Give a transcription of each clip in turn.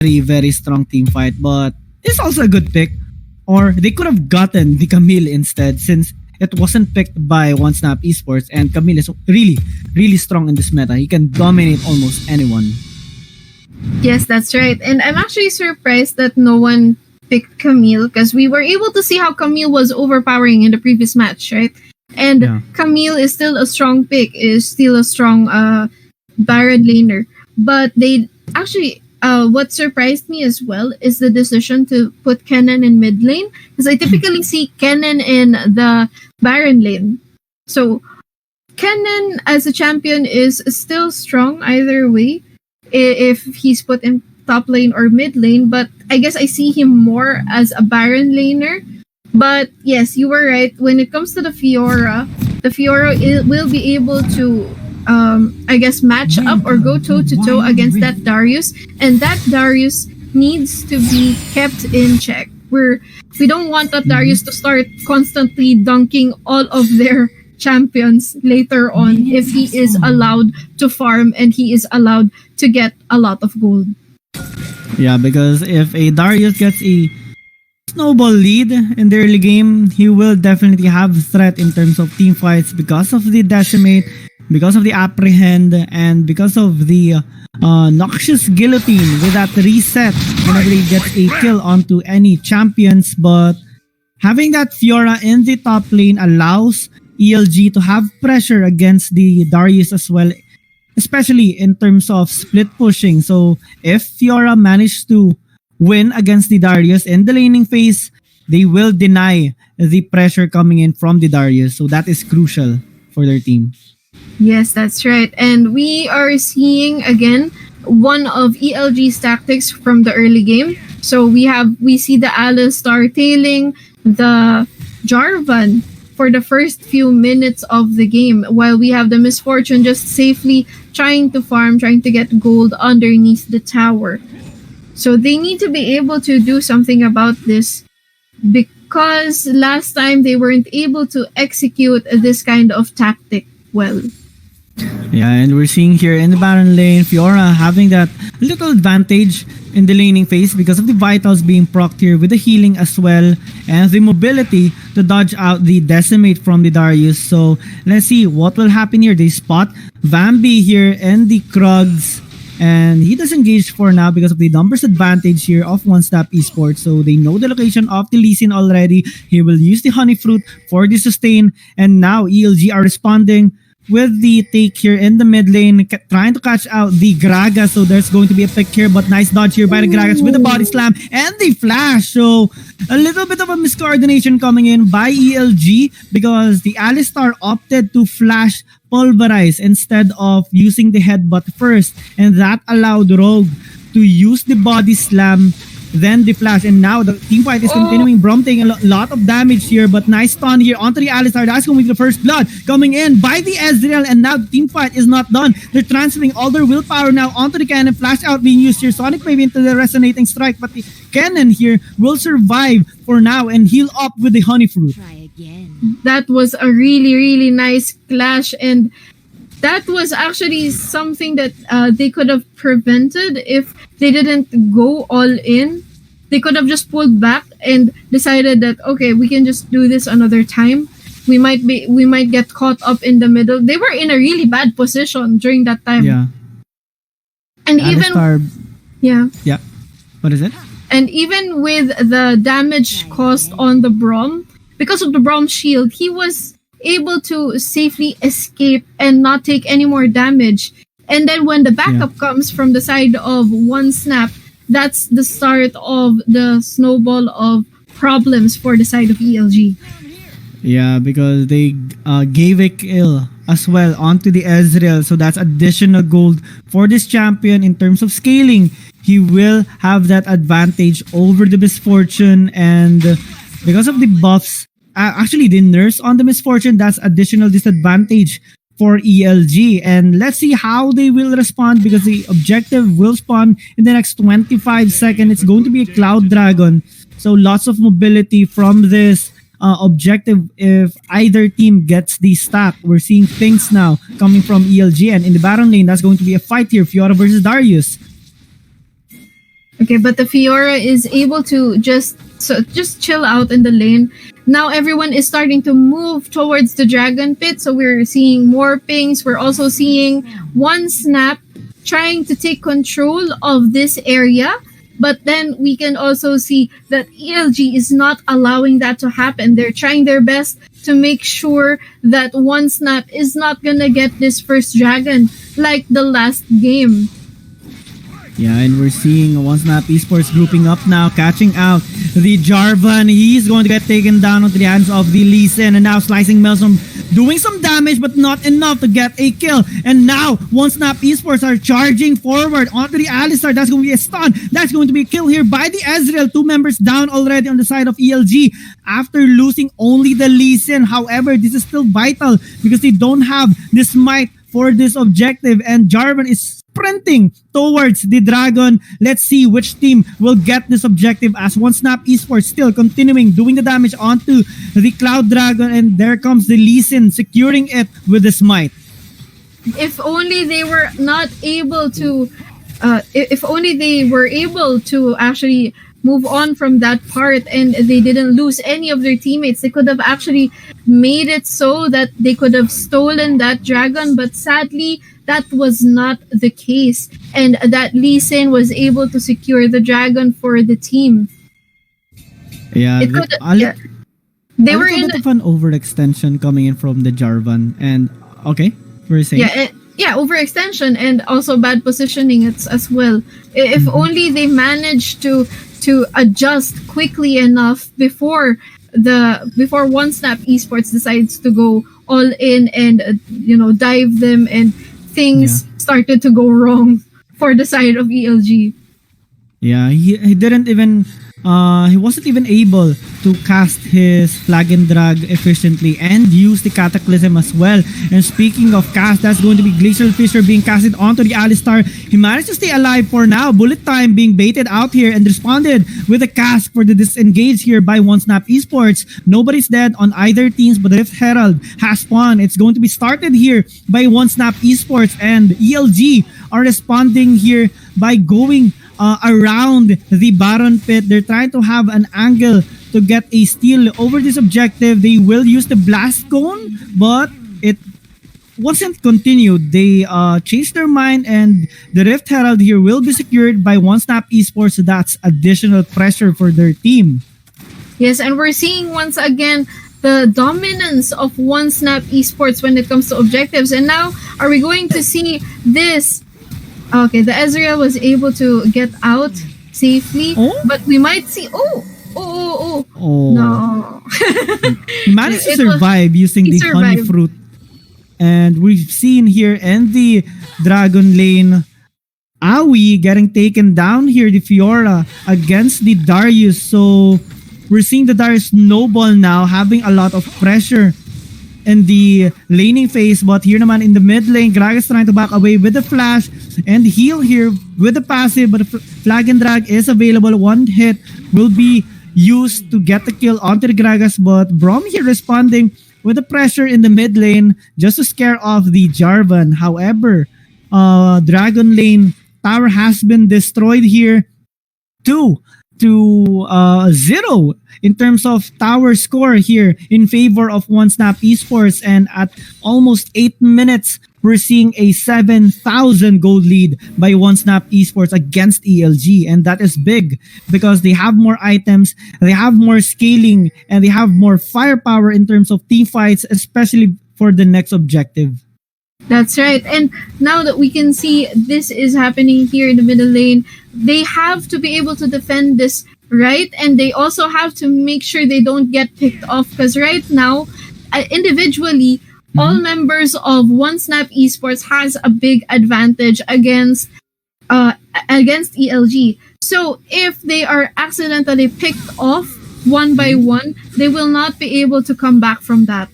very, very strong team fight, but it's also a good pick. Or they could have gotten the Camille instead, since it wasn't picked by One Snap Esports, and Camille is really, really strong in this meta. He can dominate almost anyone. Yes, that's right. And I'm actually surprised that no one picked Camille, because we were able to see how Camille was overpowering in the previous match, right? And Yeah. Camille is still a strong pick, is still a strong Baron laner. But they actually, what surprised me as well is the decision to put Kennen in mid lane, because I typically see Kennen in the Baron lane. So Kennen as a champion is still strong either way, if he's put in top lane or mid lane, but I guess I see him more as a Baron laner. But yes, you were right. When it comes to the Fiora will be able to, I guess, match up or go toe to toe against that Darius, and that Darius needs to be kept in check. We don't want that Darius to start constantly dunking all of their champions later on if he is allowed to farm and he is allowed to get a lot of gold. Yeah, because if a Darius gets a snowball lead in the early game, he will definitely have threat in terms of team fights because of the decimate, because of the apprehend, and because of the noxious guillotine with that reset whenever he gets a kill onto any champions. But having that Fiora in the top lane allows ELG to have pressure against the Darius as well, especially in terms of split pushing. So if Fiora managed to win against the Darius in the laning phase, they will deny the pressure coming in from the Darius. So that is crucial for their team. Yes, that's right. And we are seeing again one of ELG's tactics from the early game. So we see the Alistar tailing the Jarvan for the first few minutes of the game, while we have the Misfortune just safely trying to farm, trying to get gold underneath the tower. So they need to be able to do something about this, because last time they weren't able to execute this kind of tactic well. Yeah, and we're seeing here in the Baron lane, Fiora having that little advantage in the laning phase because of the vitals being procced here with the healing as well, and the mobility to dodge out the decimate from the Darius. So let's see what will happen here. They spot Vambby here in the Krugs, and he does engage for now because of the numbers advantage here of One Step Esports. So they know the location of the Lee Sin already. He will use the Honey Fruit for the sustain, and now ELG are responding with the take here in the mid lane, trying to catch out the Gragas. So there's going to be a pick here, but nice dodge here by the Gragas with the body slam and the flash. So a little bit of a miscoordination coming in by ELG because the Alistar opted to flash pulverize instead of using the headbutt first, and that allowed Rogue to use the body slam, then the flash, and now the team fight is continuing. Braum taking a lot of damage here, but nice stun here onto the Alistar. That's going to be the first blood coming in by the Ezreal, and now the team fight is not done. They're transferring all their willpower now onto the cannon. Flash out being used here. Sonic Wave into the resonating strike, but the cannon here will survive for now and heal up with the Honey Fruit. Try again. That was a really, really nice clash, and that was actually something that they could have prevented if they didn't go all in. They could have just pulled back and decided that, okay, we can just do this another time. We might get caught up in the middle. They were in a really bad position during that time. Yeah. And Alistar, yeah. What is it? And even with the damage caused on the Braum, because of the Braum shield, he was able to safely escape and not take any more damage. And then when the backup comes from the side of One Snap, that's the start of the snowball of problems for the side of ELG. Yeah, because they gave a kill as well onto the Ezreal. So that's additional gold for this champion in terms of scaling. He will have that advantage over the Misfortune, and because of the buffs, actually the nerfs on the Misfortune, that's additional disadvantage for ELG. And let's see how they will respond, because the objective will spawn in the next 25 seconds. It's going to be a Cloud Dragon. So lots of mobility from this objective if either team gets the stack. We're seeing things now coming from ELG, and in the Baron lane, that's going to be a fight here, Fiora versus Darius. Okay, but the Fiora is able to just chill out in the lane. Now everyone is starting to move towards the Dragon Pit, so we're seeing more pings. We're also seeing 1Snap trying to take control of this area. But then we can also see that ELG is not allowing that to happen. They're trying their best to make sure that 1Snap is not gonna get this first dragon like the last game. Yeah, and we're seeing 1Snap Esports grouping up now, catching out the Jarvan. He's going to get taken down onto the hands of the Lee Sin, and now Slicing Maelstrom doing some damage but not enough to get a kill. And now 1Snap Esports are charging forward onto the Alistar. That's going to be a stun. That's going to be a kill here by the Ezreal. 2 members down already on the side of ELG after losing only the Lee Sin. However, this is still vital because they don't have the smite for this objective, and Jarvan is sprinting towards the dragon. Let's see which team will get this objective, as 1Snap Esports still continuing doing the damage onto the Cloud Dragon, and there comes the Lee Sin securing it with the smite. If only they were not able to if only they were able to actually move on from that part and they didn't lose any of their teammates, they could have actually made it so that they could have stolen that dragon, but sadly that was not the case, and that Lee Sin was able to secure the dragon for the team. Yeah, It could, a they were little in bit of an overextension coming in from the Jarvan, and okay, we're saying overextension and also bad positioning as well. If only they managed to adjust quickly enough before 1Snap Esports decides to go all in and dive them, and things started to go wrong for the side of ELG. Yeah, he didn't even he wasn't even able to cast his flag and drag efficiently and use the Cataclysm as well. And speaking of cast, that's going to be Glacial Fissure being casted onto the Alistar. He managed to stay alive for now. Bullet Time being baited out here and responded with a cast for the disengage here by 1Snap Esports. Nobody's dead on either teams, but Rift Herald has spawned. It's going to be started here by 1Snap Esports, and ELG are responding here by going around the Baron Pit. They're trying to have an angle to get a steal over this objective. They will use the Blast Cone, but it wasn't continued. They changed their mind, and the Rift Herald here will be secured by 1Snap Esports, so that's additional pressure for their team. Yes, and we're seeing once again the dominance of 1Snap Esports when it comes to objectives. And now, are we going to see this? Okay, the Ezreal was able to get out safely, but we might see. No. He managed to survive using the honey fruit, and we've seen here in the Dragon Lane, Pawi getting taken down here, the Fiora against the Darius. So we're seeing the Darius snowball now, having a lot of pressure in the laning phase, but here naman in the mid lane, Gragas trying to back away with the flash and heal here with the passive, but the flag and drag is available. One hit will be used to get the kill onto the Gragas, but Braum here responding with the pressure in the mid lane just to scare off the Jarvan. However, Dragon Lane tower has been destroyed here. 2-0 in terms of tower score here in favor of 1Snap Esports, and at almost 8 minutes we're seeing a 7,000 gold lead by 1Snap Esports against ELG, and that is big because they have more items, they have more scaling, and they have more firepower in terms of team fights, especially for the next objective. That's right. And now that we can see this is happening here in the middle lane, they have to be able to defend this, right? And they also have to make sure they don't get picked off, because right now, individually, all members of 1Snap Esports has a big advantage against ELG. So if they are accidentally picked off one by one, they will not be able to come back from that.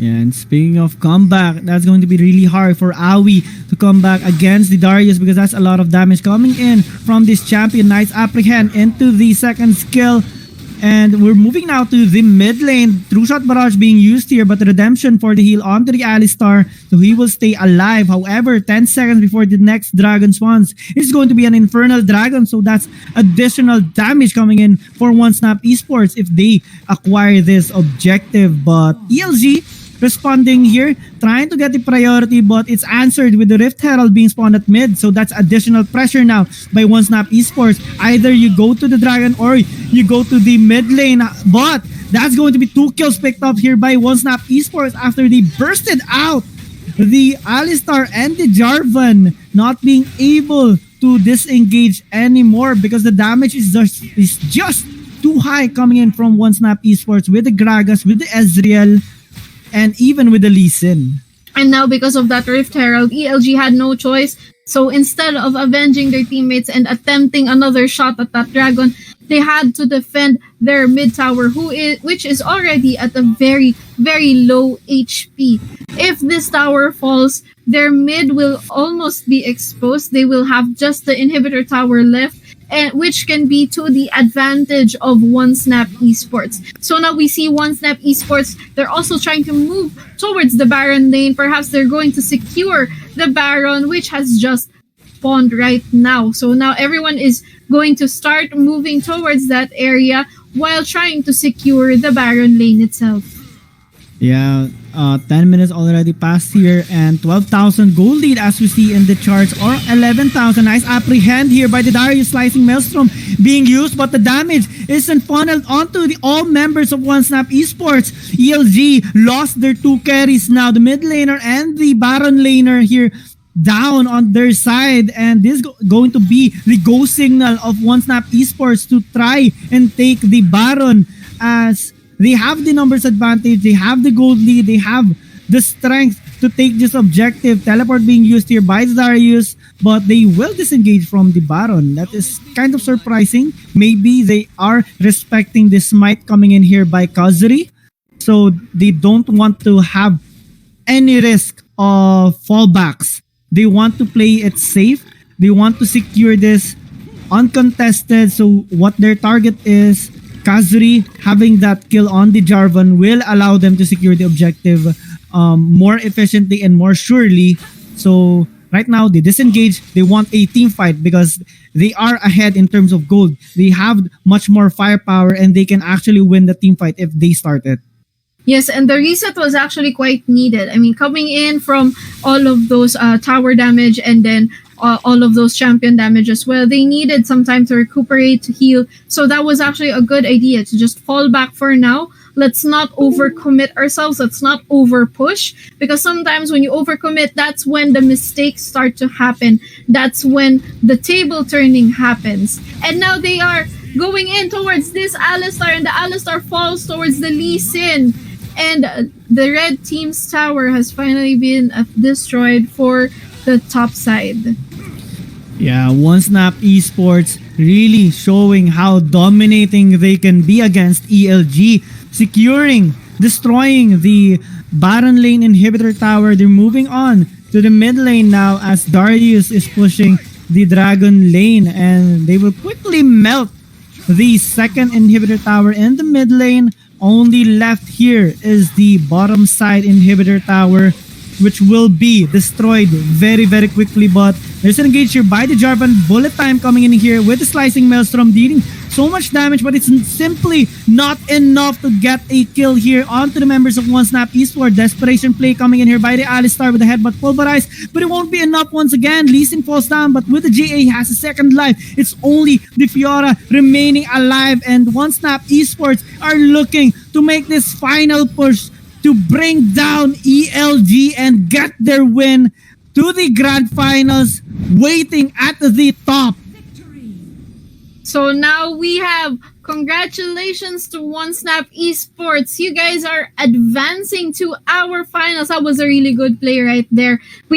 Yeah, and speaking of comeback, that's going to be really hard for Pawi to come back against the Darius, because that's a lot of damage coming in from this champion. Nice apprehend into the second skill. And we're moving now to the mid lane. True shot barrage being used here, but redemption for the heal onto the Alistar. So he will stay alive. However, 10 seconds before the next dragon spawns, it's going to be an infernal dragon. So that's additional damage coming in for 1Snap Esports if they acquire this objective. But ELG responding here, trying to get the priority, but it's answered with the Rift Herald being spawned at mid. So that's additional pressure now by 1Snap Esports. Either you go to the dragon or you go to the mid lane. But that's going to be 2 kills picked up here by 1Snap Esports after they bursted out the Alistar and the Jarvan, not being able to disengage anymore because the damage is just too high coming in from 1Snap Esports with the Gragas, with the Ezreal, and even with the Lee Sin. And now because of that Rift Herald, ELG had no choice. So instead of avenging their teammates and attempting another shot at that dragon, they had to defend their mid tower, which is already at a very, very low HP. If this tower falls, their mid will almost be exposed. They will have just the inhibitor tower left, and which can be to the advantage of 1Snap Esports. So now we see 1Snap Esports, they're also trying to move towards the Baron lane. Perhaps they're going to secure the Baron, which has just spawned right now. So now everyone is going to start moving towards that area while trying to secure the Baron lane itself. Yeah, 10 minutes already passed here and 12,000 gold lead as we see in the charts, or 11,000. Nice apprehend here by the Darius slicing Maelstrom being used, but the damage isn't funneled onto the all members of 1Snap Esports. ELG lost their 2 carries now, the mid laner and the Baron laner here down on their side, and this is going to be the go signal of 1Snap Esports to try and take the Baron, as they have the numbers advantage, they have the gold lead, they have the strength to take this objective. Teleport being used here by Darius, but they will disengage from the Baron. That is kind of surprising. Maybe they are respecting the smite coming in here by Kazuri, so they don't want to have any risk of fallbacks. They want to play it safe. They want to secure this uncontested. So what their target is, Kazuri having that kill on the Jarvan will allow them to secure the objective more efficiently and more surely. So right now they disengage. They want a team fight because they are ahead in terms of gold. They have much more firepower and they can actually win the team fight if they start it. Yes, and the reset was actually quite needed. I mean, coming in from all of those tower damage and then all of those champion damage as well, they needed some time to recuperate, to heal. So that was actually a good idea to just fall back for now. Let's not overcommit ourselves. Let's not overpush, because sometimes when you overcommit, that's when the mistakes start to happen. That's when the table turning happens. And now they are going in towards this Alistar, and the Alistar falls towards the Lee Sin. And the red team's tower has finally been destroyed for the top side. Yeah, 1Snap Esports really showing how dominating they can be against ELG. Securing, destroying the Baron lane inhibitor tower. They're moving on to the mid lane now as Darius is pushing the Dragon lane. And they will quickly melt the second inhibitor tower in the mid lane. Only left here is the bottom side inhibitor tower, which will be destroyed very, very quickly. But there's an engage here by the Jarvan. Bullet time coming in here with the slicing Maelstrom, dealing so much damage, but it's simply not enough to get a kill here onto the members of 1Snap Esports. Desperation play coming in here by the Alistar with the headbutt pulverized, but it won't be enough once again. Lee Sin falls down, but with the GA, he has a second life. It's only the Fiora remaining alive, and 1Snap Esports are looking to make this final push to bring down ELG and get their win to the grand finals, waiting at the top. So now we have congratulations to 1Snap Esports. You guys are advancing to our finals. That was a really good play right there. We